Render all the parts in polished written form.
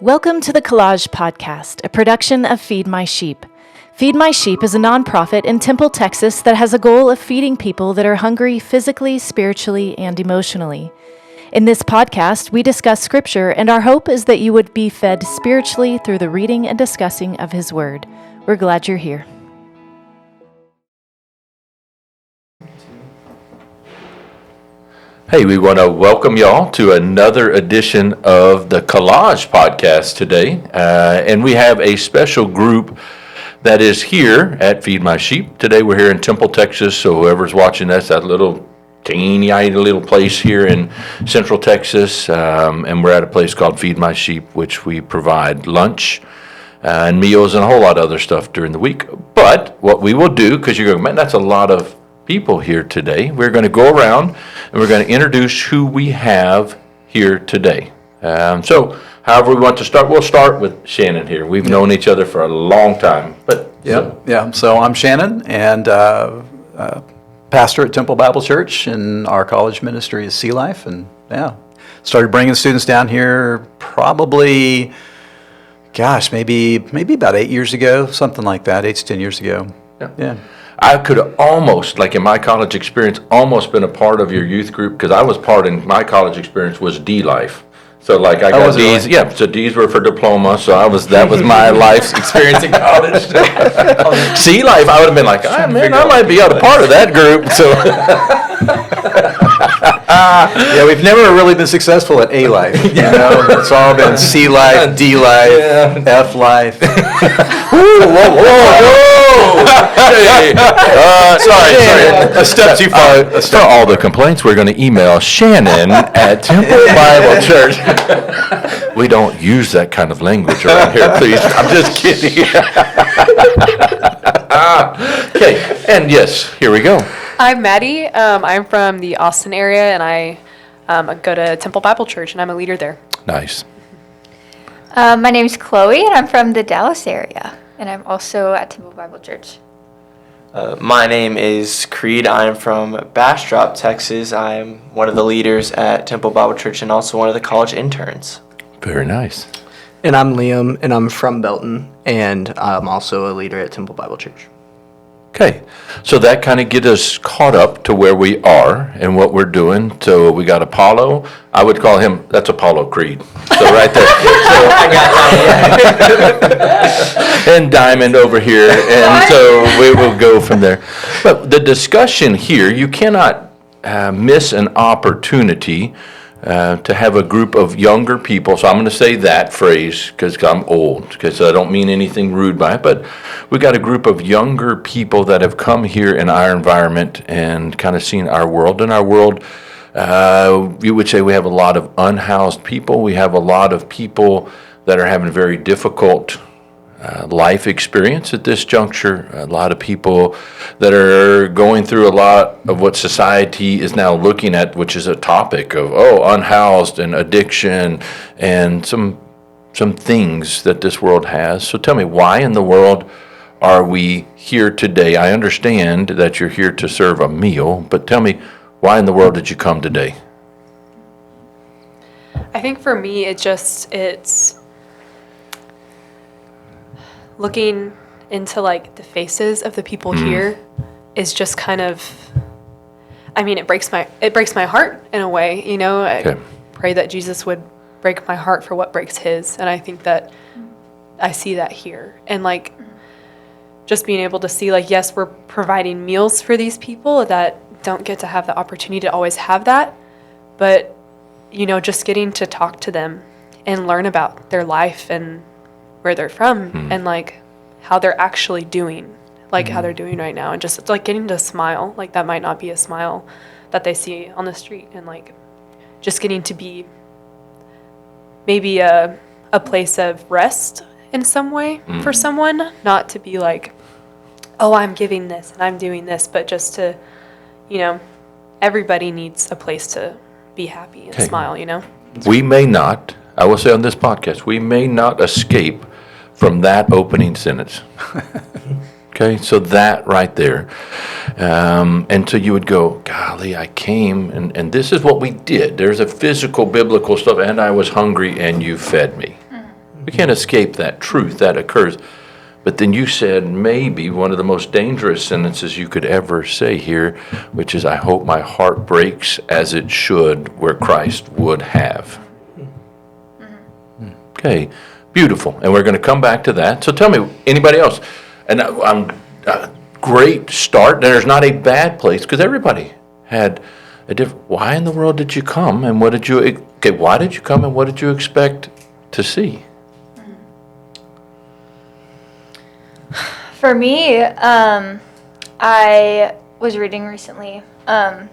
Welcome to the Collage Podcast, a production of Feed My Sheep. Feed My Sheep is a nonprofit in Temple, Texas that has a goal of feeding people that are hungry physically, spiritually, and emotionally. In this podcast, we discuss Scripture, and our hope is that you would be fed spiritually through the reading and discussing of His Word. We're glad you're here. Hey, we want to welcome y'all to another edition of the Collage Podcast today. And we have a special group that is here at Feed My Sheep. Today we're here in Temple, Texas, so whoever's watching us, that little teeny little place here in Central Texas, and we're at a place called Feed My Sheep, which we provide lunch and meals and a whole lot of other stuff during the week. But what we will do, because you're going, man, that's a lot of people here today. We're going to go around and we're going to introduce who we have here today. So however we want to start, we'll start with Shannon here. We've known each other for a long time. So I'm Shannon, and pastor at Temple Bible Church, and our college ministry is Sea Life, and started bringing students down here probably, maybe about 8 years ago, something like that, 8 to 10 years ago. Yeah. I could have almost, like in my college experience, almost been a part of your youth group, because I was part in my college experience was D Life. So like I got D's, so D's were for diploma, so that was my life's experience in college. C Life, I would have been like, I might be a part of that group. So we've never really been successful at A Life. It's all been C Life, D Life, F Life. Whoa. Hey, sorry. A step too far. For all the complaints, we're going to email Shannon at Temple Bible Church. We don't use that kind of language around here, please. I'm just kidding. Okay, and yes, here we go. I'm Maddie. I'm from the Austin area, and I go to Temple Bible Church, and I'm a leader there. Nice. My name's Chloe, and I'm from the Dallas area, and I'm also at Temple Bible Church. My name is Creed. I'm from Bastrop, Texas. I'm one of the leaders at Temple Bible Church and also one of the college interns. Very nice. And I'm Liam, and I'm from Belton, and I'm also a leader at Temple Bible Church. Okay, so that kind of gets us caught up to where we are and what we're doing. So we got Apollo. I would call him, that's Apollo Creed. So right there. And Diamond over here. And so we will go from there. But the discussion here, you cannot miss an opportunity to have a group of younger people. So I'm going to say that phrase because I'm old, because I don't mean anything rude by it, but we got a group of younger people that have come here in our environment and kind of seen our world. In our world, you would say we have a lot of unhoused people. We have a lot of people that are having very difficult life experience at this juncture. A lot of people that are going through a lot of what society is now looking at, which is a topic of unhoused and addiction and some things that this world has. So tell me, why in the world are we here today? I understand that you're here to serve a meal, but tell me, why in the world did you come today? I think for me, it's looking into like the faces of the people here is just kind of, it breaks my heart in a way, I pray that Jesus would break my heart for what breaks his, and I think that I see that here, and like just being able to see, like, yes, we're providing meals for these people that don't get to have the opportunity to always have that, but just getting to talk to them and learn about their life and where they're from and like how they're actually doing, like how they're doing right now, and just like getting to smile, like that might not be a smile that they see on the street, and like just getting to be maybe a place of rest in some way for someone, not to be like, oh, I'm giving this and I'm doing this, but just to, everybody needs a place to be happy and smile, We may not, I will say on this podcast, we may not escape from that opening sentence. Okay, so that right there. And so you would go, golly, I came, and this is what we did. There's a physical, biblical stuff, and I was hungry, and you fed me. We can't escape that truth that occurs. But then you said maybe one of the most dangerous sentences you could ever say here, which is, I hope my heart breaks as it should where Christ would have. Okay, beautiful. And we're going to come back to that. So tell me, anybody else? And I'm great start. There's not a bad place because everybody had a different. Why in the world did you come, and what did you? Okay, why did you come, and what did you expect to see? For me, I was reading recently. I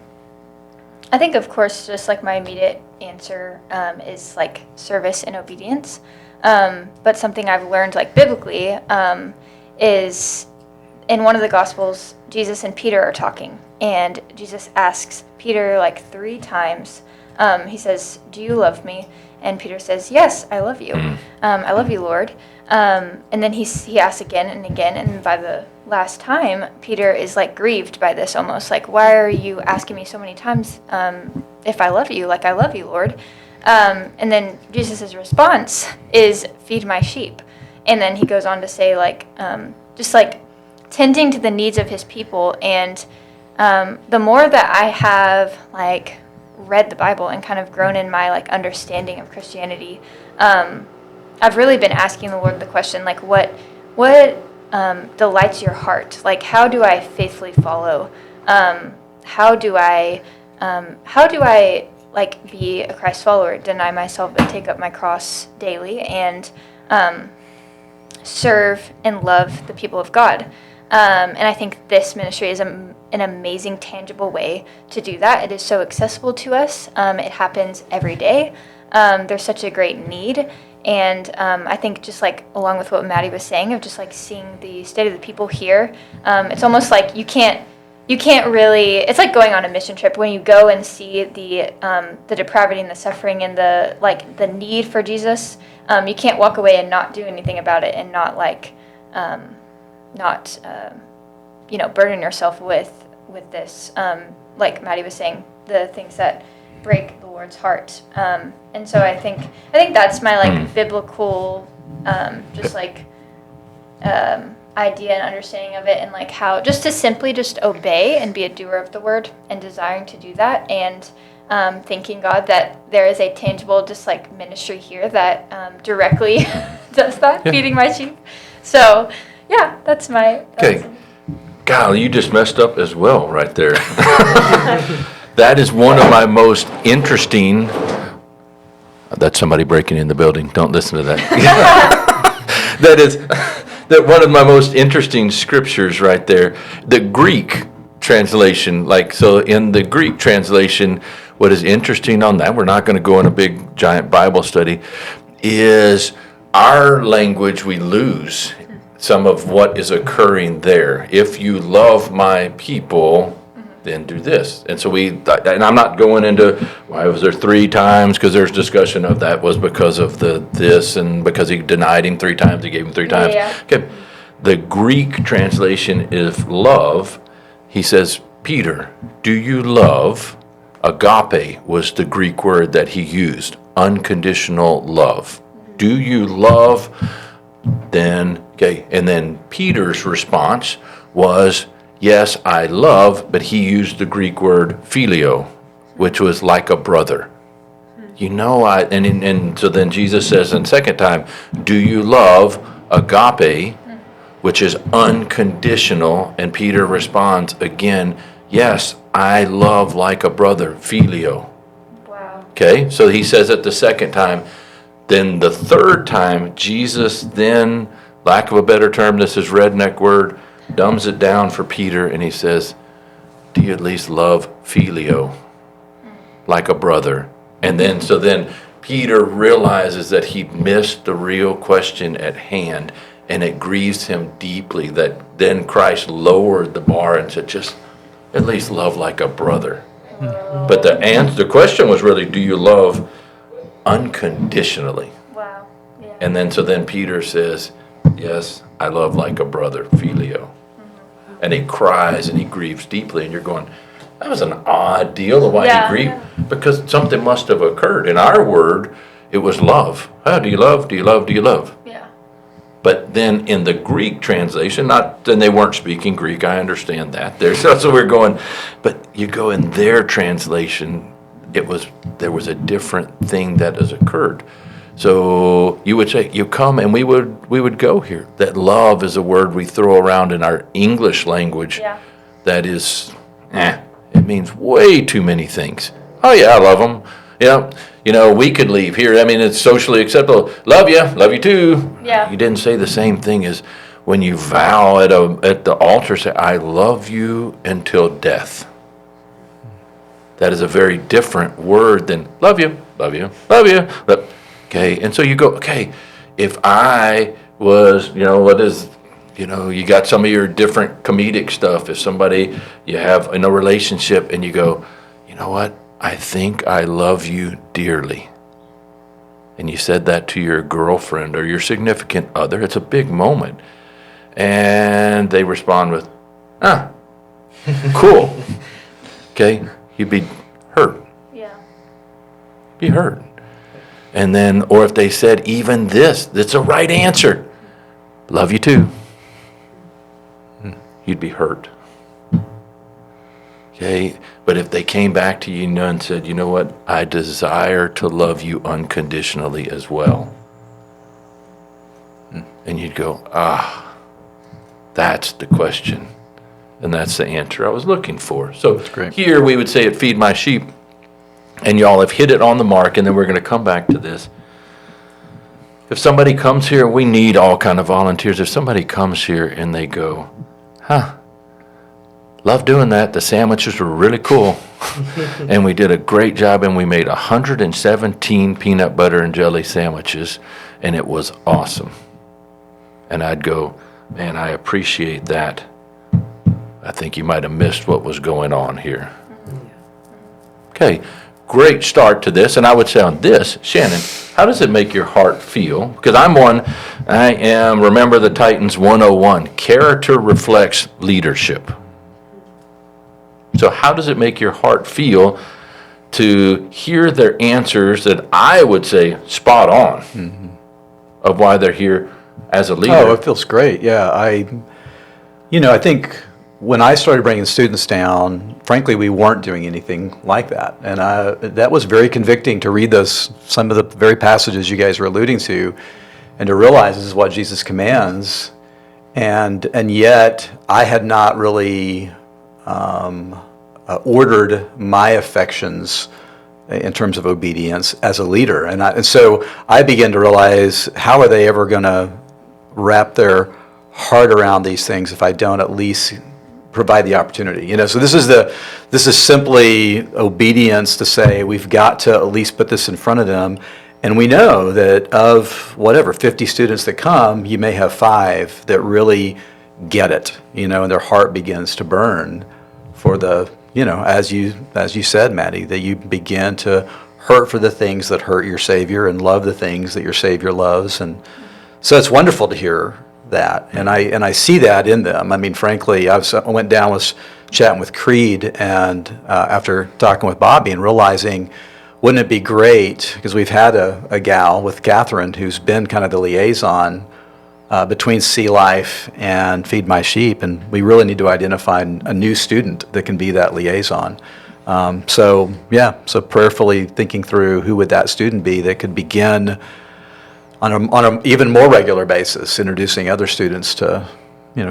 think, of course, just like my immediate answer is like service and obedience. But something I've learned, like biblically, is in one of the Gospels, Jesus and Peter are talking, and Jesus asks Peter like 3 times. He says, "Do you love me?" And Peter says, "Yes, I love you. I love you, Lord." And then he asks again and again, and by the last time, Peter is like grieved by this, almost like, "Why are you asking me so many times if I love you? Like, I love you, Lord." And then Jesus' response is, "Feed my sheep." And then he goes on to say, like, just like tending to the needs of his people. And the more that I have like read the Bible and kind of grown in my like understanding of Christianity, I've really been asking the Lord the question, like, what delights your heart? Like, how do I faithfully follow? How do I like be a Christ follower, deny myself and take up my cross daily, and serve and love the people of God? And I think this ministry is an amazing, tangible way to do that. It is so accessible to us. It happens every day. There's such a great need. And I think just like along with what Maddie was saying of just like seeing the state of the people here, it's almost like you can't really, it's like going on a mission trip when you go and see the depravity and the suffering and the need for Jesus. You can't walk away and not do anything about it and not like, burden yourself with this. Like Maddie was saying, the things that break the Lord's heart. And so I think that's my like biblical, just like idea and understanding of it, and like how just to simply just obey and be a doer of the word and desiring to do that, and thanking God that there is a tangible just like ministry here that directly does that, feeding my sheep. So yeah, that's my. Okay. Golly, you just messed up as well right there. That is one of my most interesting. That's somebody breaking in the building. Don't listen to that. That one of my most interesting scriptures right there. The Greek translation, like, so in the Greek translation, what is interesting on that, we're not going to go in a big giant Bible study, is our language, we lose some of what is occurring there. If you love my people, then do this. And so and I'm not going into why was there 3 times, because there's discussion of that was because of this and because he denied him 3 times, he gave him 3 times. Yeah. Okay. The Greek translation is love. He says, Peter, do you love? Agape was the Greek word that he used. Unconditional love. Do you love? Then, okay. And then Peter's response was, yes, I love, but he used the Greek word phileo, which was like a brother. You know, and so then Jesus says in second time, do you love? Agape, which is unconditional, and Peter responds again, yes, I love like a brother, phileo. Wow. Okay, so he says it the second time. Then the third time, Jesus then, lack of a better term, this is redneck word, dumbs it down for Peter, and he says, do you at least love phileo, like a brother? And then, so then Peter realizes that he missed the real question at hand, and it grieves him deeply that then Christ lowered the bar and said, just at least love like a brother. But the question was really, do you love unconditionally? Wow. Yeah. And then, so then Peter says, yes, I love like a brother, phileo. And he cries and he grieves deeply, and you're going, that was an odd deal of why he grieved, because something must have occurred. In our word, it was love. Oh, do you love? Do you love? Do you love? Yeah. But then in the Greek translation, then they weren't speaking Greek, I understand that. So we're going, but you go in their translation, there was a different thing that has occurred. So you would say, you come, and we would go here. That love is a word we throw around in our English language. Yeah. That is, it means way too many things. Oh yeah, I love them. Yeah, we could leave here. I mean, it's socially acceptable. Love you too. Yeah. You didn't say the same thing as when you vow at the altar, say, I love you until death. That is a very different word than love you. Okay, and so you go, okay, if I was, you got some of your different comedic stuff. If somebody you have in a relationship and you go, you know what? I think I love you dearly. And you said that to your girlfriend or your significant other. It's a big moment. And they respond with, cool. Okay? You'd be hurt. Yeah. Be hurt. And then, or if they said even this, that's a right answer. Love you too. You'd be hurt. Okay, but if they came back to you and said, you know what, I desire to love you unconditionally as well. And you'd go, that's the question. And that's the answer I was looking for. So great. Here we would say at Feed My Sheep, and y'all have hit it on the mark, and then we're going to come back to this. If somebody comes here, we need all kind of volunteers. If somebody comes here and they go, love doing that. The sandwiches were really cool. And we did a great job, and we made 117 peanut butter and jelly sandwiches, and it was awesome. And I'd go, man, I appreciate that. I think you might have missed what was going on here. Okay, great start to this. And I would say on this, Shannon, how does it make your heart feel? Because remember the Titans 101, character reflects leadership. So how does it make your heart feel to hear their answers that I would say spot on of why they're here as a leader? Oh, it feels great. Yeah, I think when I started bringing students down, frankly, we weren't doing anything like that, and that was very convicting to read some of the very passages you guys were alluding to, and to realize this is what Jesus commands, and yet I had not really ordered my affections in terms of obedience as a leader. And so I began to realize, how are they ever going to wrap their heart around these things if I don't at least provide the opportunity? So this is simply obedience to say we've got to at least put this in front of them. And we know that of 50 students that come, you may have 5 that really get it, and their heart begins to burn for the, as you said, Maddie, that you begin to hurt for the things that hurt your Savior and love the things that your Savior loves. And so it's wonderful to hear that. And I see that in them. I mean, frankly, I went down, was chatting with Creed, and after talking with Bobby and realizing, wouldn't it be great, because we've had a gal with Catherine who's been kind of the liaison between Sea Life and Feed My Sheep, and we really need to identify a new student that can be that liaison. So prayerfully thinking through who would that student be that could begin on an even more regular basis, introducing other students to,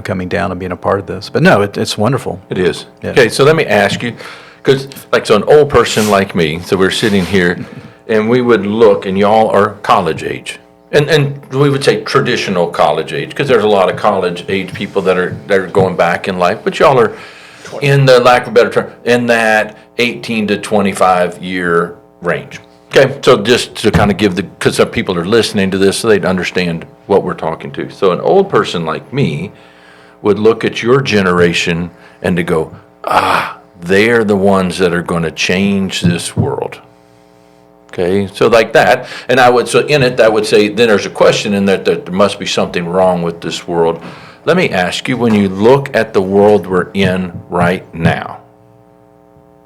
coming down and being a part of this. But no, it's wonderful. It is. Yeah. Okay, so let me ask you, because an old person like me, so we're sitting here, and we would look, and y'all are college age. And we would say traditional college age, because there's a lot of college age people that are going back in life, but y'all are, in the lack of a better term, in that 18 to 25 year range. Okay, so just to kind of give because some people are listening to this, so they'd understand what we're talking to. So an old person like me would look at your generation and to go, they're the ones that are going to change this world. Okay, so like that, and in it, that would say, then there's a question in that there must be something wrong with this world. Let me ask you, when you look at the world we're in right now,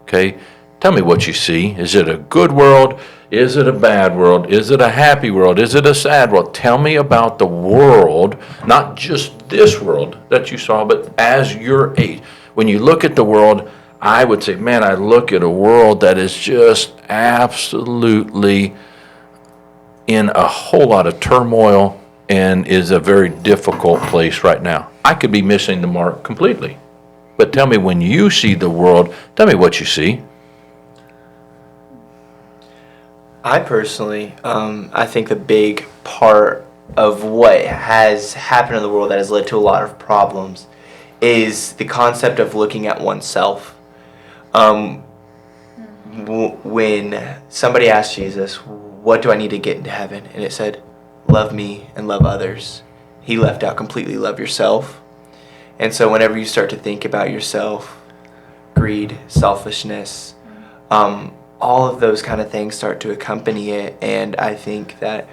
okay, Tell me what you see. Is it a good world? Is it a bad world? Is it a happy world? Is it a sad world? Tell me about the world, not just this world that you saw, but as your age. When you look at the world, I would say, man, I look at a world that is just absolutely in a whole lot of turmoil and is a very difficult place right now. I could be missing the mark completely. But tell me, when you see the world, tell me what you see. I personally, I think the big part of what has happened in the world that has led to a lot of problems is the concept of looking at oneself. When somebody asked Jesus, what do I need to get into heaven? And it said, love me and love others. He left out completely love yourself. And so whenever you start to think about yourself, greed, selfishness, all of those kind of things start to accompany it. And I think that,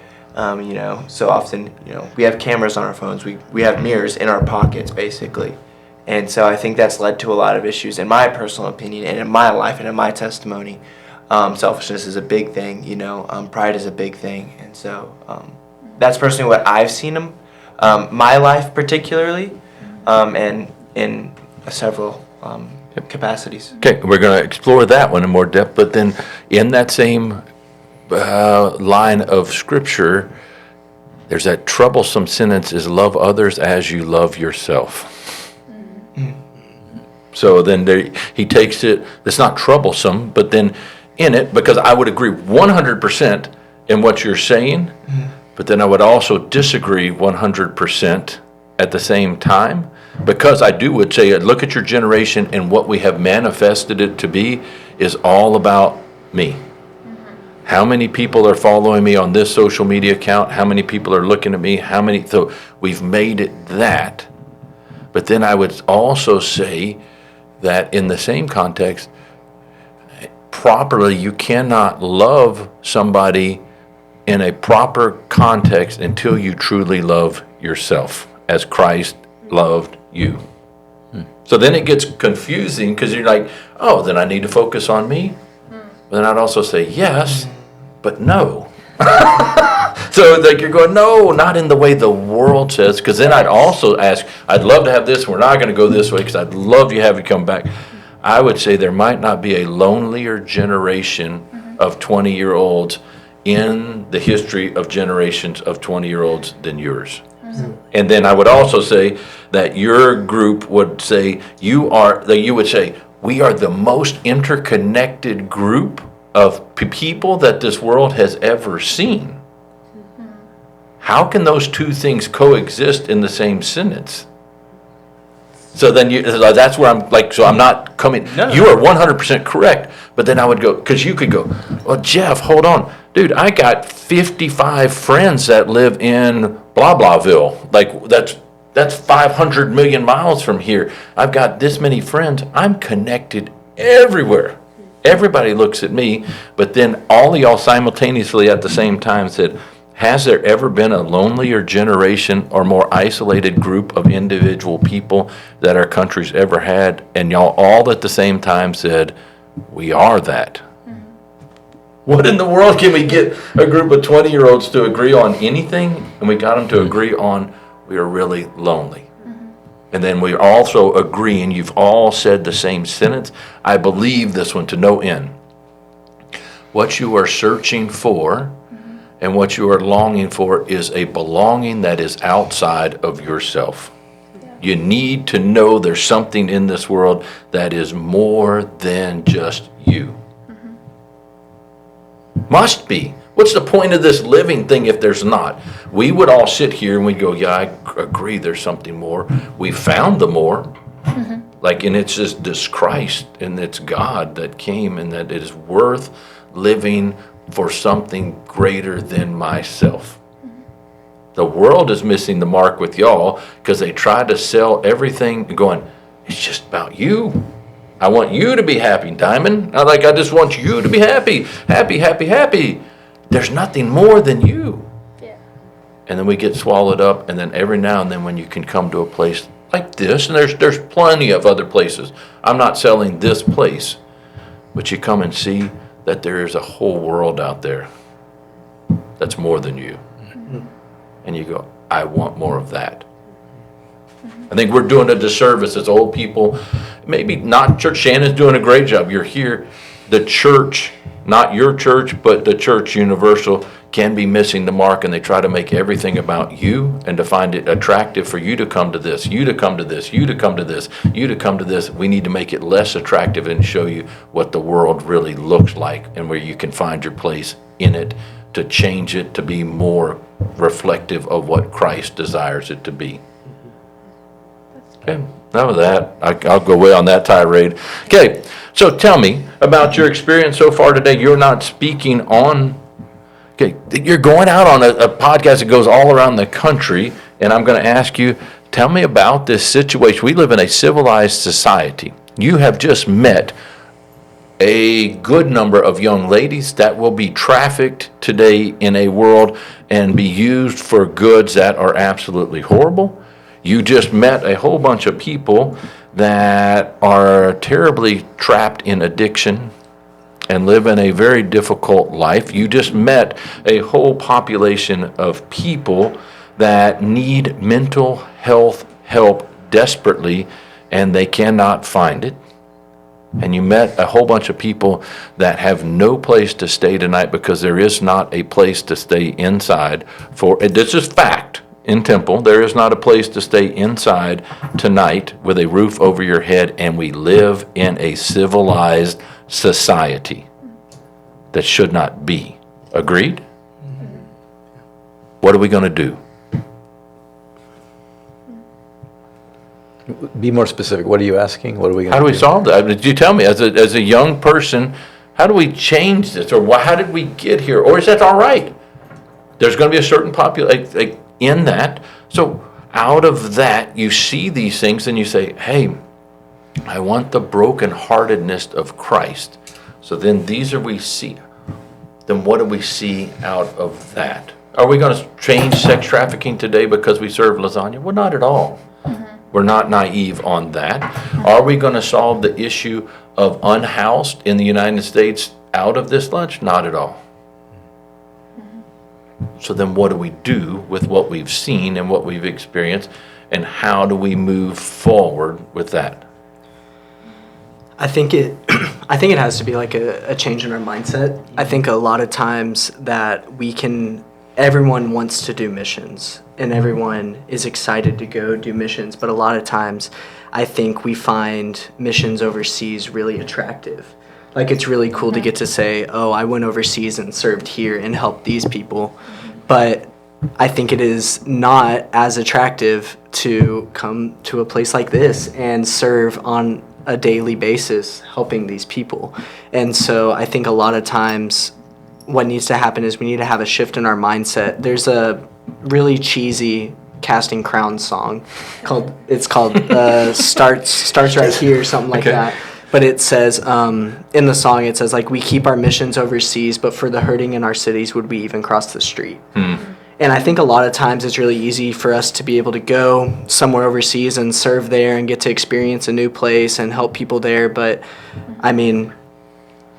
so often, we have cameras on our phones. We have mirrors in our pockets, basically. And so I think that's led to a lot of issues, in my personal opinion, and in my life and in my testimony. Selfishness is a big thing, pride is a big thing. And so that's personally what I've seen in my life particularly, and in several capacities. Okay, we're going to explore that one in more depth, but then in that same line of scripture, there's that troublesome sentence, is love others as you love yourself. So then he takes it, it's not troublesome, but then in it, because I would agree 100% in what you're saying, but then I would also disagree 100% at the same time, because I would say, look at your generation, and what we have manifested it to be is all about me. How many people are following me on this social media account? How many people are looking at me? So we've made it that. But then I would also say that in the same context, properly, you cannot love somebody in a proper context until you truly love yourself as Christ loved you. So then it gets confusing, because you're like, oh, then I need to focus on me? But then I'd also say yes, but no. So like you're going, no, not in the way the world says, because then I'd also ask, I'd love to have this, we're not going to go this way, because I'd love to have you come back. I would say there might not be a lonelier generation of 20-year-olds in the history of generations of 20-year-olds than yours. And then I would also say that your group would say, we are the most interconnected group of people that this world has ever seen. How can those two things coexist in the same sentence? So then that's where I'm like, so I'm not coming. No. You are 100% correct, but then I would go, because you could go, well, Jeff, hold on. Dude, I got 55 friends that live in blah blahville. Like that's 500 million miles from here. I've got this many friends. I'm connected everywhere. Everybody looks at me, but then all of y'all simultaneously at the same time said, has there ever been a lonelier generation or more isolated group of individual people that our country's ever had? And y'all all at the same time said, we are that. What in the world can we get a group of 20-year-olds to agree on anything? And we got them to agree on, we are really lonely. And then we're also agreeing, you've all said the same sentence. I believe this one to no end. What you are searching for and what you are longing for is a belonging that is outside of yourself. Yeah. You need to know there's something in this world that is more than just you. Must be. What's the point of this living thing if there's not? We would all sit here and we'd go, yeah, I agree there's something more. We found the more. And it's just this Christ and it's God that came, and that it is worth living for something greater than myself. The world is missing the mark with y'all because they try to sell everything going, it's just about you. I want you to be happy, Diamond. I just want you to be happy. Happy, happy, happy. There's nothing more than you. Yeah. And then we get swallowed up, and then every now and then when you can come to a place like this, and there's plenty of other places. I'm not selling this place. but you come and see that there is a whole world out there that's more than you. And you go, I want more of that. I think we're doing a disservice as old people. Maybe not church. Shannon's doing a great job. You're here. The church, not your church, but the church universal, can be missing the mark, and they try to make everything about you and to find it attractive for you to come to this, you to come to this, you to come to this, you to come to this. We need to make it less attractive and show you what the world really looks like and where you can find your place in it, to change it to be more reflective of what Christ desires it to be. Okay, now with that, I'll go away on that tirade. Okay, so tell me about your experience so far today. You're not speaking on, okay, you're going out on a podcast that goes all around the country, and I'm going to ask you, tell me about this situation. We live in a civilized society. You have just met a good number of young ladies that will be trafficked today in a world and be used for goods that are absolutely horrible. You just met a whole bunch of people that are terribly trapped in addiction and live in a very difficult life. You just met a whole population of people that need mental health help desperately, and they cannot find it. And you met a whole bunch of people that have no place to stay tonight because there is not a place to stay inside for, this is fact. In Temple, there is not a place to stay inside tonight with a roof over your head, and we live in a civilized society that should not be. Agreed? What are we going to do? Be more specific. What are you asking? What are we going to How do? do we solve that? Did you tell me, as a young person, how do we change this? Or how did we get here? Or is that all right? There's going to be a certain population in that. So out of that, you see these things and you say, hey, I want the brokenheartedness of Christ. So then these are we see. Then what do we see out of that? Are we going to change sex trafficking today because we serve lasagna? Well, not at all. We're not naive on that. Are we going to solve the issue of unhoused in the United States out of this lunch? Not at all. So then what do we do with what we've seen and what we've experienced, and how do we move forward with that? I think it has to be like a change in our mindset. I think a lot of times that everyone wants to do missions and everyone is excited to go do missions, but a lot of times I think we find missions overseas really attractive. Like, it's really cool to get to say, oh, I went overseas and served here and helped these people. But I think it is not as attractive to come to a place like this and serve on a daily basis helping these people. And so I think a lot of times what needs to happen is we need to have a shift in our mindset. There's a really cheesy Casting Crowns song called Starts Right Here, something like that. But it says, in the song, it says, like, we keep our missions overseas, but for the hurting in our cities, would we even cross the street? And I think a lot of times it's really easy for us to be able to go somewhere overseas and serve there and get to experience a new place and help people there. But, I mean,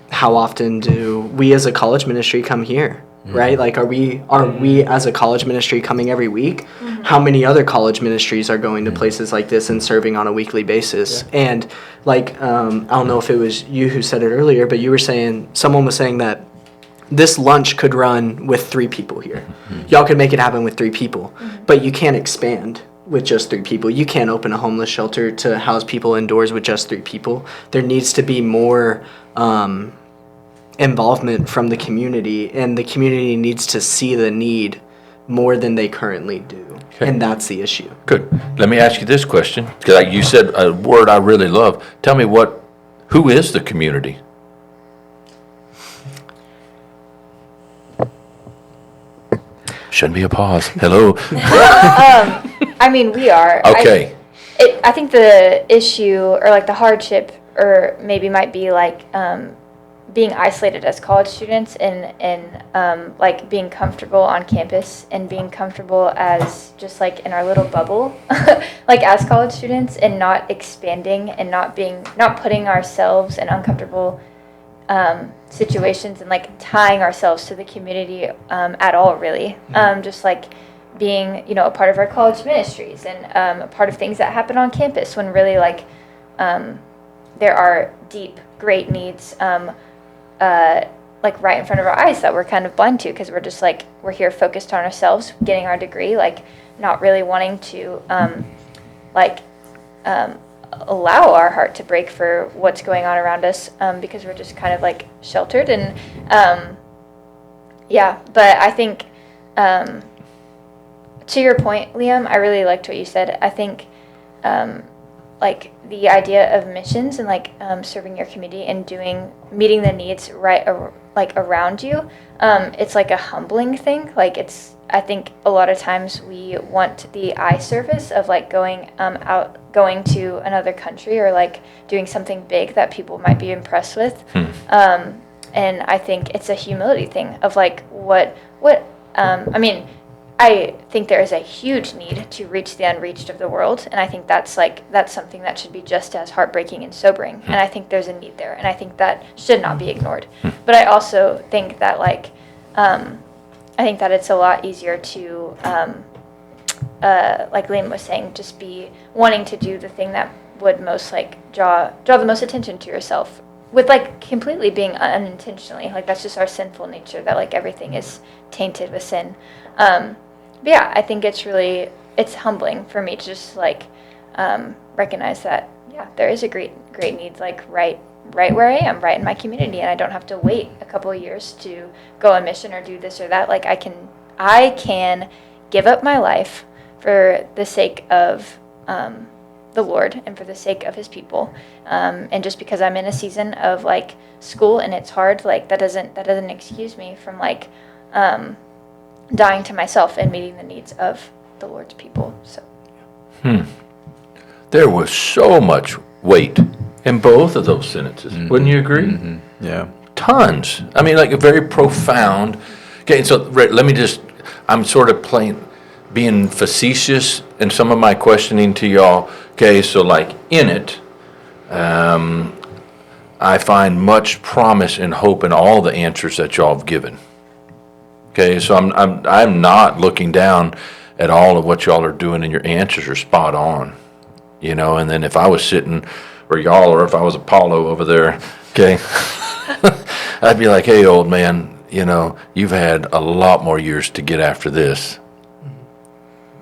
how often do we as a college ministry come here? Right? Like, are we as a college ministry coming every week? How many other college ministries are going to places like this and serving on a weekly basis? Yeah. And like, I don't know if it was you who said it earlier, but someone was saying that this lunch could run with 3 people here. Y'all could make it happen with 3 people, but you can't expand with just 3 people. You can't open a homeless shelter to house people indoors with just 3 people. There needs to be more involvement from the community, and the community needs to see the need more than they currently do. Okay. And that's the issue. Good. Let me ask you this question, because you said a word I really love. Tell me who is the community? Shouldn't be a pause. Hello. I mean, we are. Okay. I think the issue, or like the hardship, or maybe might be like being isolated as college students and like being comfortable on campus and being comfortable as just like in our little bubble, like as college students, and not expanding and not putting ourselves in uncomfortable situations and like tying ourselves to the community at all, really. Just like being, you know, a part of our college ministries and a part of things that happen on campus when really like there are deep, great needs like right in front of our eyes that we're kind of blind to because we're just like, we're here focused on ourselves, getting our degree, like not really wanting to allow our heart to break for what's going on around us because we're just kind of like sheltered. And but I think to your point, Liam, I really liked what you said. I think like the idea of missions and like serving your community and meeting the needs like around you, it's like a humbling thing. Like I think a lot of times we want the eye service of like going to another country or like doing something big that people might be impressed with. And I think it's a humility thing of like I mean, I think there is a huge need to reach the unreached of the world, and I think that's something that should be just as heartbreaking and sobering. And I think there's a need there, and I think that should not be ignored. But I also think that I think that it's a lot easier to, like Liam was saying, just be wanting to do the thing that would most like draw the most attention to yourself, with like completely being unintentionally. Like that's just our sinful nature, that like everything is tainted with sin. But yeah, I think it's humbling for me to just like recognize that there is a great need like right where I am, right in my community, and I don't have to wait a couple of years to go on mission or do this or that. Like I can give up my life for the sake of the Lord and for the sake of His people, and just because I'm in a season of like school and it's hard, like that doesn't excuse me from like dying to myself and meeting the needs of the Lord's people. So There was so much weight in both of those sentences. Wouldn't you agree? Yeah. Tons. I mean, like a very profound. Okay, so let me I'm sort of being facetious in some of my questioning to y'all. Okay, so like in it, I find much promise and hope in all the answers that y'all have given. Okay, so I'm not looking down at all of what y'all are doing, and your answers are spot on. You know, and then if I was sitting where y'all, or if I was Apollo over there, okay, I'd be like, hey, old man, you know, you've had a lot more years to get after this.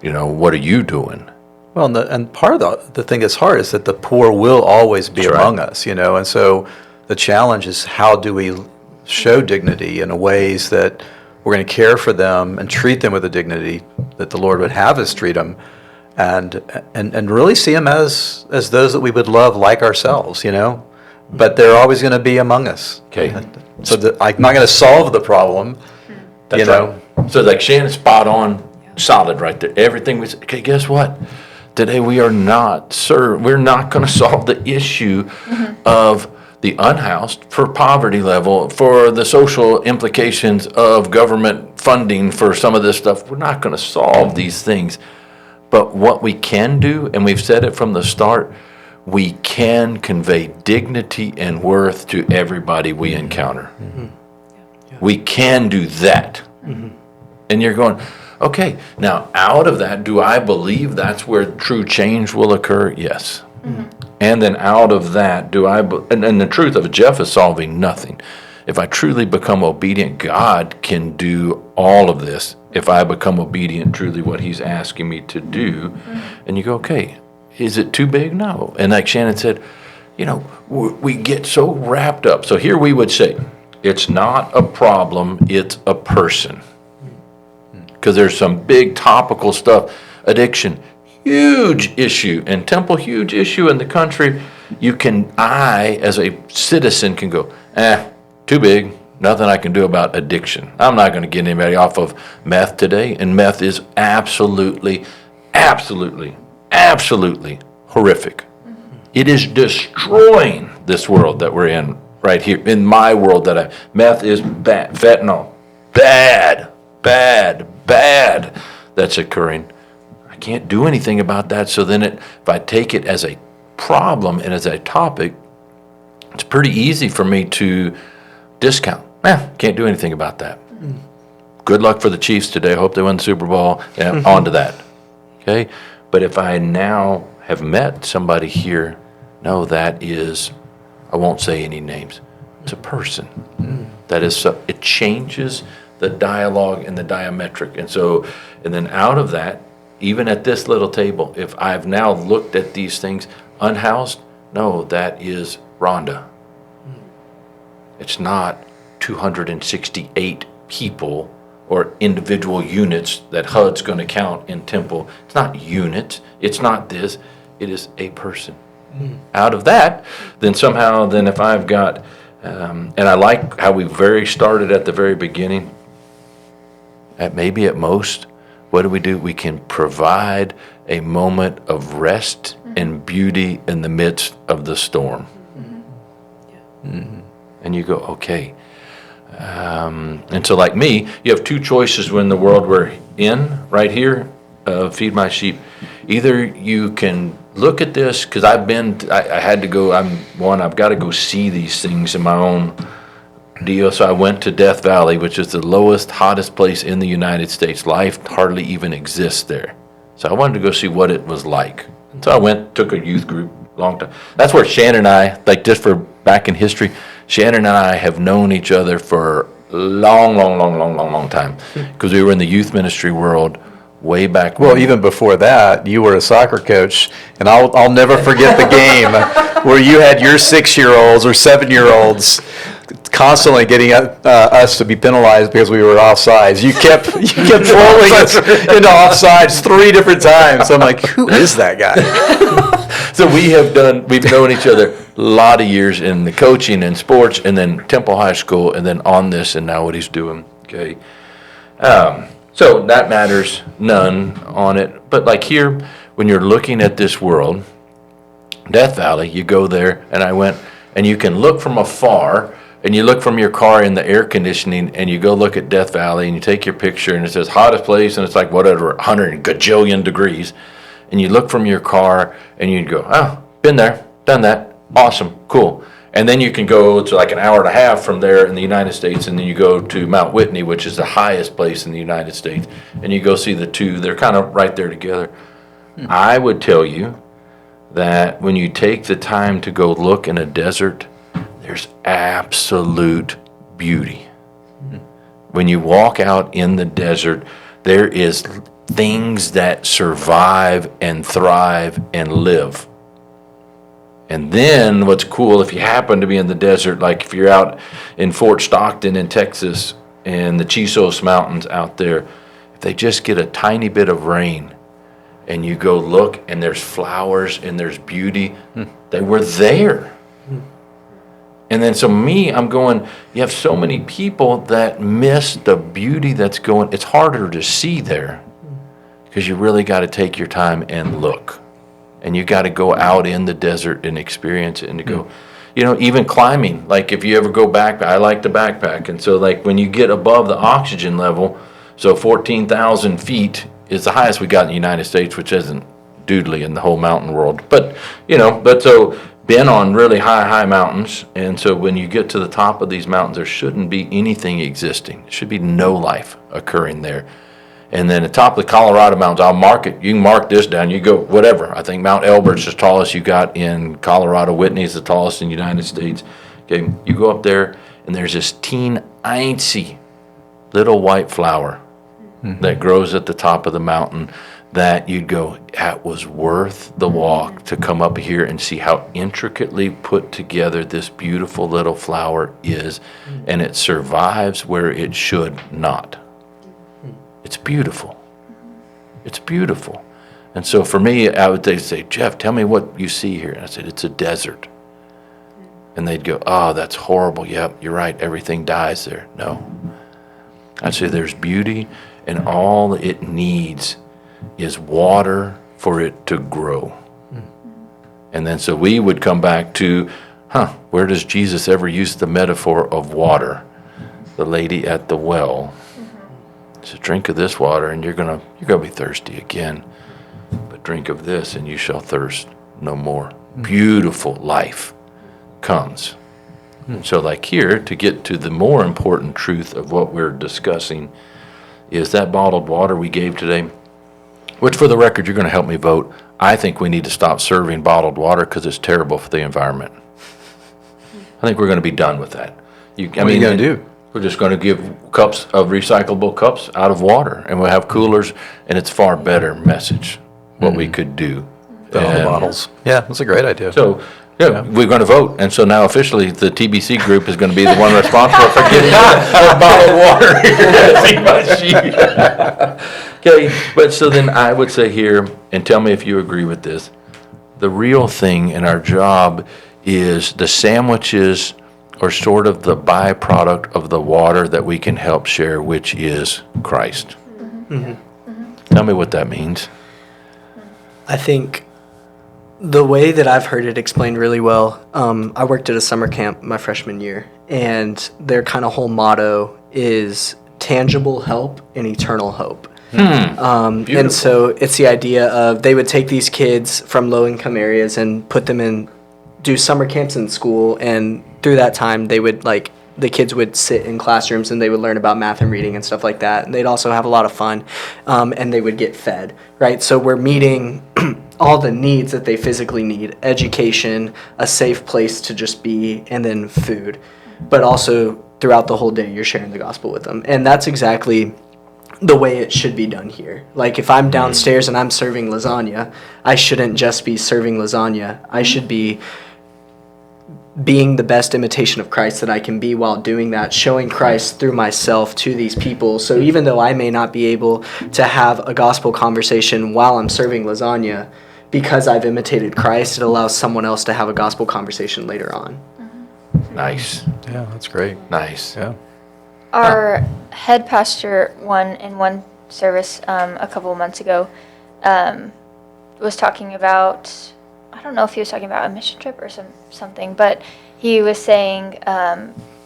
You know, what are you doing? Well, and part of the thing that's hard is that the poor will always be among us, you know, and so the challenge is how do we show dignity in ways that we're going to care for them and treat them with the dignity that the Lord would have us treat them, and really see them as those that we would love like ourselves, you know. But they're always going to be among us. Okay. So I'm not going to solve the problem, That's you know. right. So like Shannon's spot on, solid right there. Everything was, okay, guess what? Today we are not, we're not going to solve the issue of the unhoused, for poverty level, for the social implications of government funding for some of this stuff. We're not going to solve these things. But what we can do, and we've said it from the start, we can convey dignity and worth to everybody we encounter. We can do that. And you're going, okay, now out of that, do I believe that's where true change will occur? Yes. And then out of that, and the truth of Jeff is solving nothing. If I truly become obedient, God can do all of this. If I become obedient, truly what He's asking me to do. And you go, okay, is it too big? No. And like Shannon said, you know, we get so wrapped up. So here we would say, it's not a problem, it's a person. Because there's some big topical stuff. Addiction, huge issue. And Temple, huge issue in the country. I, as a citizen, can go, too big. Nothing I can do about addiction. I'm not going to get anybody off of meth today. And meth is absolutely, absolutely, absolutely horrific. It is destroying this world that we're in right here. In my world, meth is bad. Fentanyl, bad, bad, bad. That's occurring. I can't do anything about that. So then if I take it as a problem and as a topic, it's pretty easy for me to discount. Can't do anything about that. Good luck for the Chiefs today. Hope they win the Super Bowl. Yeah, on to that. Okay? But if I now have met somebody here, no, that is, I won't say any names. It's a person. That is, so, it changes the dialogue and the diametric. And then out of that, even at this little table, if I've now looked at these things unhoused, no, that is Rhonda. It's not 268 people or individual units that HUD's going to count in Temple. It's not units. It's not this. It is a person. Out of that, then somehow, then if I've got, and I like how we started at the very beginning, maybe at most, what do? We can provide a moment of rest and beauty in the midst of the storm. And you go, okay. And so like me, you have two choices when the world we're in, right here, Feed My Sheep. Either you can look at this, because I had to go, I've got to go see these things in my own deal. So I went to Death Valley, which is the lowest, hottest place in the United States. Life hardly even exists there. So I wanted to go see what it was like. So I went, took a youth group, long time. That's where Shannon and I, like just for back in history, Shannon and I have known each other for a long time, because we were in the youth ministry world way back when. Well, even before that, you were a soccer coach, and I'll never forget the game where you had your 6-year-olds or 7-year-olds constantly getting us to be penalized because we were offsides. You kept trolling us into offsides 3 different times. I'm like, who is that guy? So we've known each other a lot of years in the coaching and sports, and then Temple High School, and then on this, and now what he's doing. Okay. So that matters none on it. But like here, when you're looking at this world, Death Valley, you go there, and I went, and you can look from afar, and you look from your car in the air conditioning, and you go look at Death Valley, and you take your picture, and it says hottest place, and it's like whatever, 100 gajillion degrees. And you look from your car, and you go, oh, been there, done that, awesome, cool. And then you can go to like an hour and a half from there in the United States, and then you go to Mount Whitney, which is the highest place in the United States, and you go see the two. They're kind of right there together. I would tell you that when you take the time to go look in a desert, there's absolute beauty. When you walk out in the desert, there is things that survive and thrive and live. And then what's cool, if you happen to be in the desert, like if you're out in Fort Stockton in Texas and the Chisos Mountains out there, if they just get a tiny bit of rain and you go look and there's flowers and there's beauty, they were there. And then so I'm going, you have so many people that miss the beauty that's going, it's harder to see there because you really got to take your time and look. And you got to go out in the desert and experience it and to go, even climbing, like if you ever go back, I like to backpack. And so like when you get above the oxygen level, so 14,000 feet is the highest we got in the United States, which isn't doodly in the whole mountain world. But, so been on really high mountains. And so when you get to the top of these mountains, there shouldn't be anything existing. There should be no life occurring there. And then at the top of the Colorado Mountains, I'll mark it. You can mark this down. You go, whatever. I think Mount Elbert's the tallest you got in Colorado. Whitney's the tallest in the United States. Okay, you go up there, and there's this teensy little white flower that grows at the top of the mountain that you'd go, that was worth the walk to come up here and see how intricately put together this beautiful little flower is, and it survives where it should not. It's beautiful. It's beautiful. And so for me, they'd say, Jeff, tell me what you see here. And I said, it's a desert. And they'd go, oh, that's horrible. Yep, you're right. Everything dies there. No. I'd say there's beauty, and all it needs is water for it to grow. And then so we would come back to, where does Jesus ever use the metaphor of water? The lady at the well. So drink of this water, and you're gonna be thirsty again. But drink of this, and you shall thirst no more. Beautiful life comes And so like here, to get to the more important truth of what we're discussing, is that bottled water we gave today, which for the record, you're going to help me vote. I think we need to stop serving bottled water because it's terrible for the environment. I think we're going to be done with that. What are you going to do? We're just going to give cups of recyclable cups out of water, and we'll have coolers, and it's far better message what we could do. Bottle And bottles. Yeah, that's a great idea. so, yeah, we're going to vote, and so now officially, the TBC group is going to be the one responsible for getting the bottled water here to Feed My Sheep. Okay, but so then I would say here, and tell me if you agree with this, the real thing in our job is the sandwiches are sort of the byproduct of the water that we can help share, which is Christ. Tell me what that means. I think the way that I've heard it explained really well, I worked at a summer camp my freshman year, and their kind of whole motto is tangible help and eternal hope. And so it's the idea of they would take these kids from low-income areas and put them in, do summer camps in school, and through that time they would the kids would sit in classrooms and they would learn about math and reading and stuff like that. And they'd also have a lot of fun, and they would get fed, right? So we're meeting all the needs that they physically need: education, a safe place to just be, and then food. But also throughout the whole day, you're sharing the gospel with them. And that's exactly the way it should be done here. Like if I'm downstairs and I'm serving lasagna, I shouldn't just be serving lasagna. I should be being the best imitation of Christ that I can be while doing that, showing Christ through myself to these people. So even though I may not be able to have a gospel conversation while I'm serving lasagna, because I've imitated Christ, it allows someone else to have a gospel conversation later on. Nice, Yeah, that's great. nice. Yeah. Our head pastor in one service a couple of months ago was talking about, I don't know if he was talking about a mission trip or something, but he was saying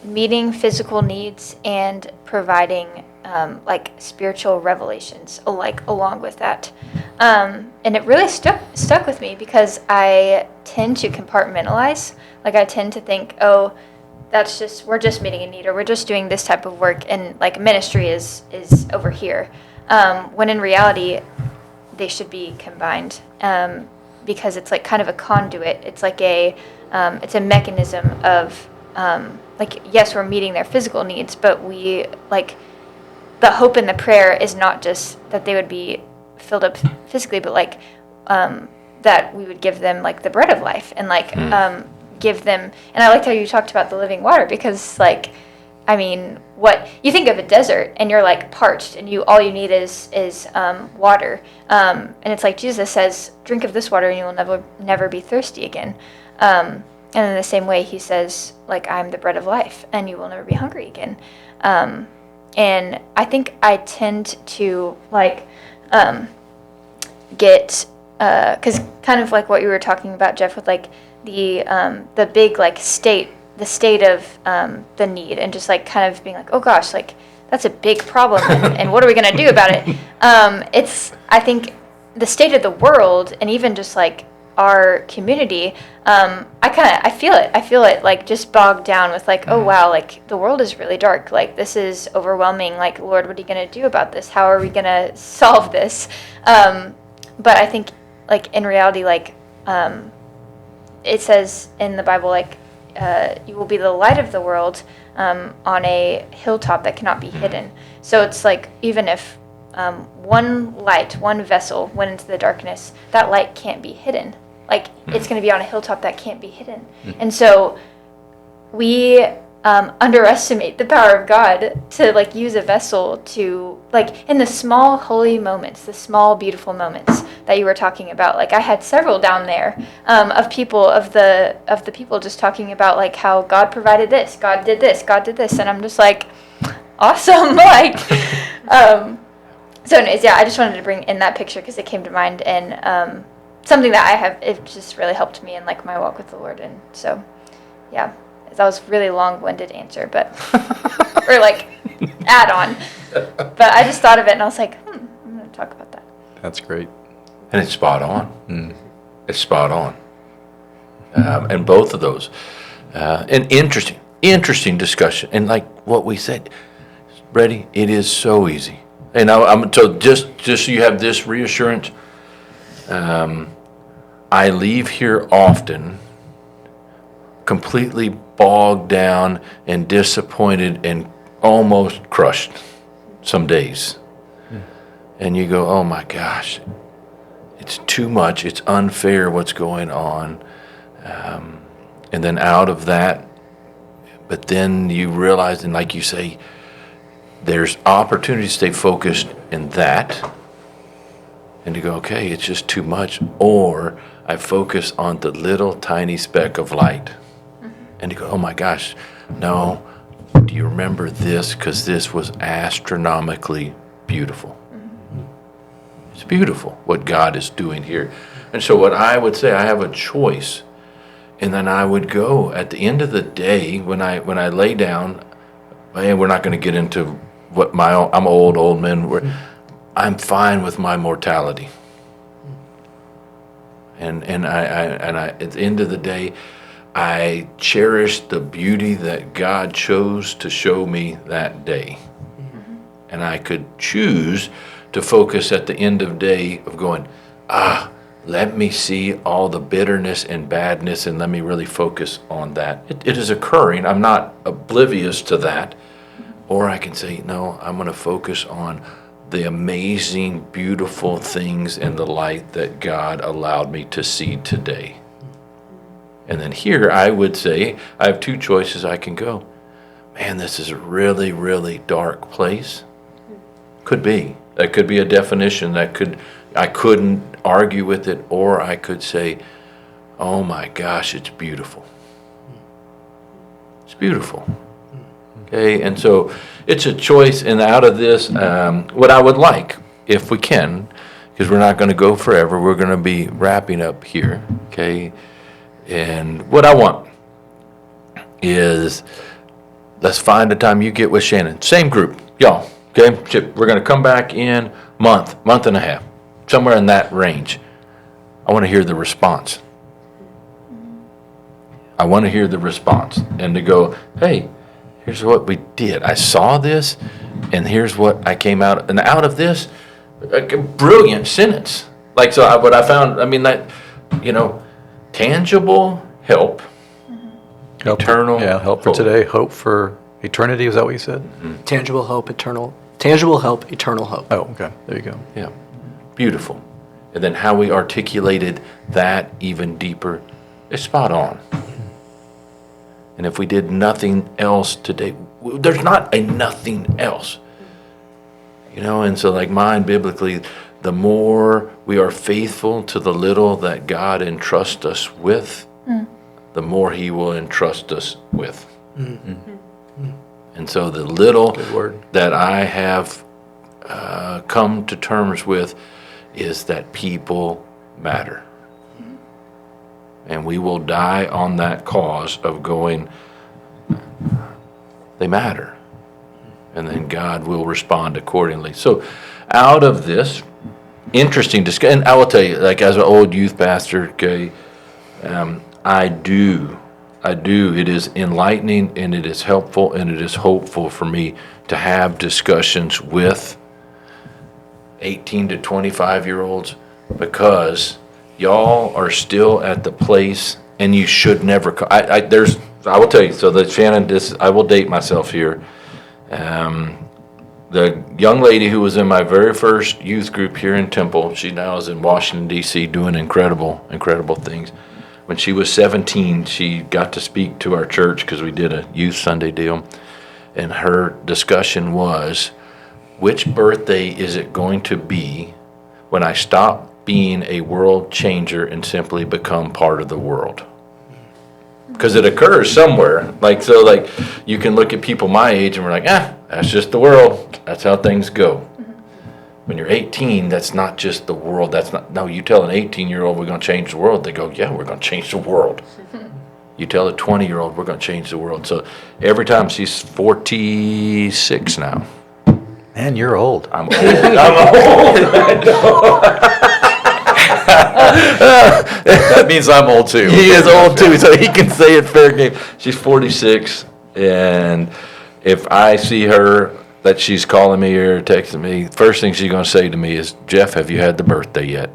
meeting physical needs and providing spiritual revelations along with that. And it really stuck with me because I tend to compartmentalize. I tend to think, oh, we're just meeting a need, or we're just doing this type of work, and ministry is over here. When in reality, they should be combined, because it's kind of a conduit. It's it's a mechanism of yes, we're meeting their physical needs, but we the hope and the prayer is not just that they would be filled up physically, but that we would give them the bread of life, and give them. And I liked how you talked about the living water, because what you think of a desert and you're parched and all you need is water, and it's Jesus says, drink of this water and you will never be thirsty again. And in the same way he says, I'm the bread of life and you will never be hungry again. And I think I tend to get because kind of what you were talking about, Jeff, with the big the state of the need, and just kind of being oh gosh, that's a big problem, and what are we going to do about it? It's, I think, the state of the world, and even just our community, I feel it just bogged down with oh wow, the world is really dark, this is overwhelming, Lord, what are you going to do about this? How are we going to solve this? But I think in reality, it says in the Bible, you will be the light of the world on a hilltop that cannot be hidden. So it's even if one vessel went into the darkness, that light can't be hidden. It's going to be on a hilltop that can't be hidden. And so we underestimate the power of God to use a vessel to in the small holy moments, the small beautiful moments that you were talking about. I had several down there of the people just talking about how God provided this, God did this, and I'm just awesome. So anyways, yeah, I just wanted to bring in that picture because it came to mind, and something that it just really helped me in my walk with the Lord. And so yeah, that was a really long-winded answer, but or add on, but I just thought of it and I was I'm going to talk about that. That's great. And it's spot on. It's spot on. And both of those. And interesting interesting discussion. And like what we said, Brady, it is so easy. And so just so you have this reassurance, I leave here often completely bogged down and disappointed and almost crushed some days. And you go, oh my gosh, it's too much, it's unfair what's going on. And then out of that, but then you realize, and like you say, there's opportunity to stay focused in that and to go, okay, it's just too much. Or I focus on the little tiny speck of light and to go, oh my gosh, no, do you remember this? Because this was astronomically beautiful. It's beautiful what God is doing here. And so what I would say, I have a choice. And then I would go at the end of the day when I lay down, and we're not going to get into what I'm old man. I'm fine with my mortality. And I at the end of the day, I cherish the beauty that God chose to show me that day. And I could choose to focus at the end of the day of going, let me see all the bitterness and badness and let me really focus on that. It is occurring. I'm not oblivious to that. Or I can say, no, I'm going to focus on the amazing, beautiful things in the light that God allowed me to see today. And then here I would say, I have two choices I can go. Man, this is a really, really dark place. Could be. That could be a definition. I couldn't argue with it, or I could say, oh my gosh, it's beautiful. It's beautiful. Okay, and so it's a choice, and out of this, what I would like, if we can, because we're not going to go forever, we're going to be wrapping up here, okay, and what I want is, let's find a time you get with Shannon, same group, y'all, okay, we're going to come back in month and a half, somewhere in that range. I want to hear the response. I want to hear the response, and to go, hey, here's what we did. I saw this, and here's what I came out. And out of this, a brilliant sentence. Like, so what I found, I mean, that, tangible help, eternal help for today, hope for eternity. Is that what you said? Tangible help, eternal hope. Oh, okay. There you go. Yeah, beautiful. And then how we articulated that even deeper is spot on. And if we did nothing else today, there's not a nothing else. And so like mine biblically, the more we are faithful to the little that God entrusts us with, the more he will entrust us with. And so the little that I have come to terms with is that people matter. And we will die on that cause of going, they matter. And then God will respond accordingly. So out of this, interesting discussion, and I will tell you, like as an old youth pastor, okay, I do, it is enlightening and it is helpful and it is hopeful for me to have discussions with 18 to 25-year-olds because y'all are still at the place, and you should never. I will tell you. So that Shannon, I will date myself here. The young lady who was in my very first youth group here in Temple, she now is in Washington D.C. doing incredible things. When she was 17, she got to speak to our church because we did a youth Sunday deal, and her discussion was, which birthday is it going to be when I stop being a world changer and simply become part of the world? Because it occurs somewhere. Like you can look at people my age and we're like, that's just the world. That's how things go. When you're 18, that's not just the world. No, you tell an 18-year-old we're going to change the world, they go, yeah, we're going to change the world. You tell a 20-year-old we're going to change the world. So every time, she's 46 now. Man, you're old. I'm old. I know. That means I'm old too. He is old too, so he can say it fair game. She's 46. And if I see her, that she's calling me or texting me, first thing she's going to say to me is, Jeff, have you had the birthday yet?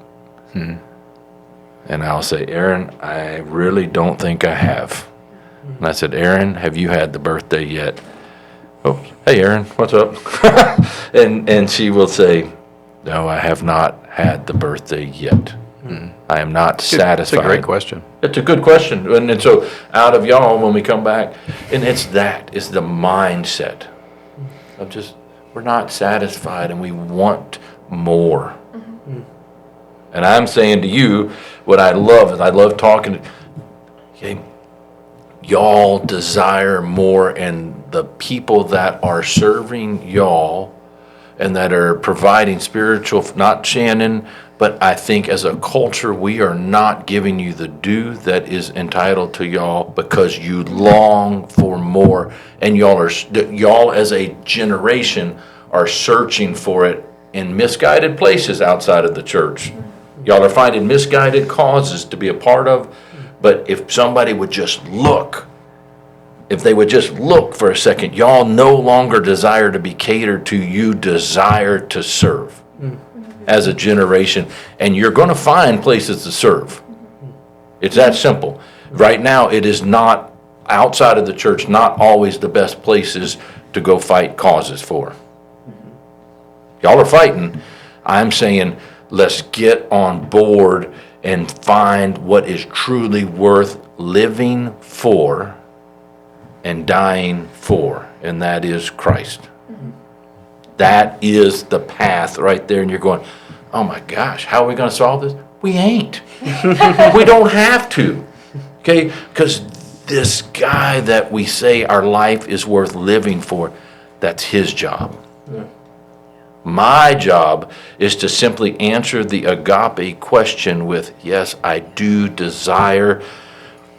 And I'll say, Erin, I really don't think I have. And I said, Erin, have you had the birthday yet? Oh, hey, Erin, what's up? and she will say, no, I have not had the birthday yet. I am not satisfied. It's a great question. It's a good question. And so out of y'all, when we come back, and it's the mindset of just, we're not satisfied and we want more. And I'm saying to you, what I love is I love talking, okay, y'all desire more, and the people that are serving y'all and that are providing spiritual, not Shannon, but I think as a culture, we are not giving you the due that is entitled to y'all because you long for more. And y'all as a generation are searching for it in misguided places outside of the church. Y'all are finding misguided causes to be a part of. But if somebody would just look, if they would just look for a second, y'all no longer desire to be catered to, you desire to serve as a generation. And you're going to find places to serve. It's that simple. Right now, it is not, outside of the church, not always the best places to go fight causes for. Y'all are fighting. I'm saying, let's get on board and find what is truly worth living for and dying for, and that is Christ. That is the path right there, and you're going, oh my gosh, how are we going to solve this? We ain't. We don't have to, okay? Because this guy that we say our life is worth living for, that's his job. My job is to simply answer the agape question with, yes, I do desire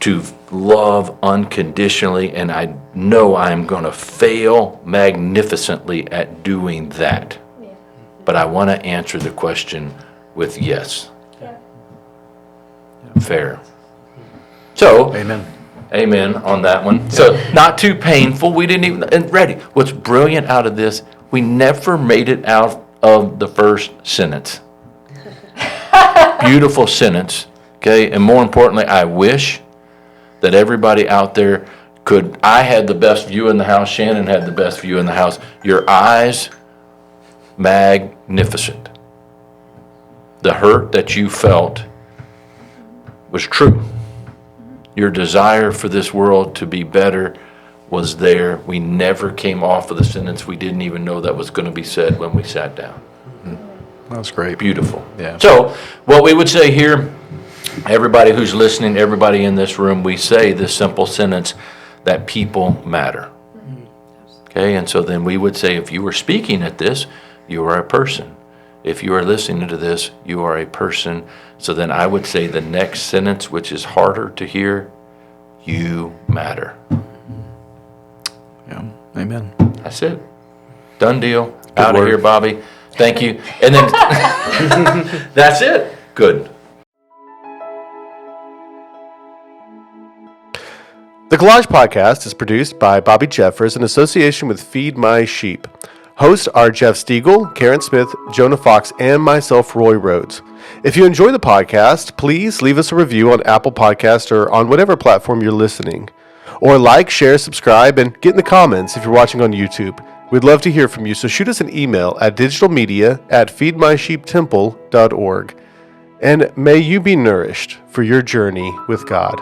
to love unconditionally, and I know I'm going to fail magnificently at doing that. Yeah. But I want to answer the question with yes. Yeah. Fair. So, amen on that one. Yeah. So, not too painful. We didn't even, and ready. What's brilliant out of this, we never made it out of the first sentence. Beautiful sentence, okay? And more importantly, I wish that everybody out there could, I had the best view in the house, Shannon had the best view in the house. Your eyes, magnificent. The hurt that you felt was true. Your desire for this world to be better was there. We never came off of the sentence. We didn't even know that was going to be said when we sat down. That was great. Beautiful. Yeah. So what we would say here, everybody who's listening, everybody in this room, we say this simple sentence, that people matter. Okay, and so then we would say, if you were speaking at this, you are a person. If you are listening to this, you are a person. So then I would say the next sentence, which is harder to hear, you matter. Yeah, amen. That's it. Done deal. Out of here, Bobby. Thank you. And then that's it. Good. The Collage Podcast is produced by Bobby Jeffers in association with Feed My Sheep. Hosts are Jeff Stiegel, Karen Smith, Jonah Fox, and myself, Roy Rhodes. If you enjoy the podcast, please leave us a review on Apple Podcast or on whatever platform you're listening. Or like, share, subscribe, and get in the comments if you're watching on YouTube. We'd love to hear from you, so shoot us an email at digitalmedia@feedmysheeptemple.org. And may you be nourished for your journey with God.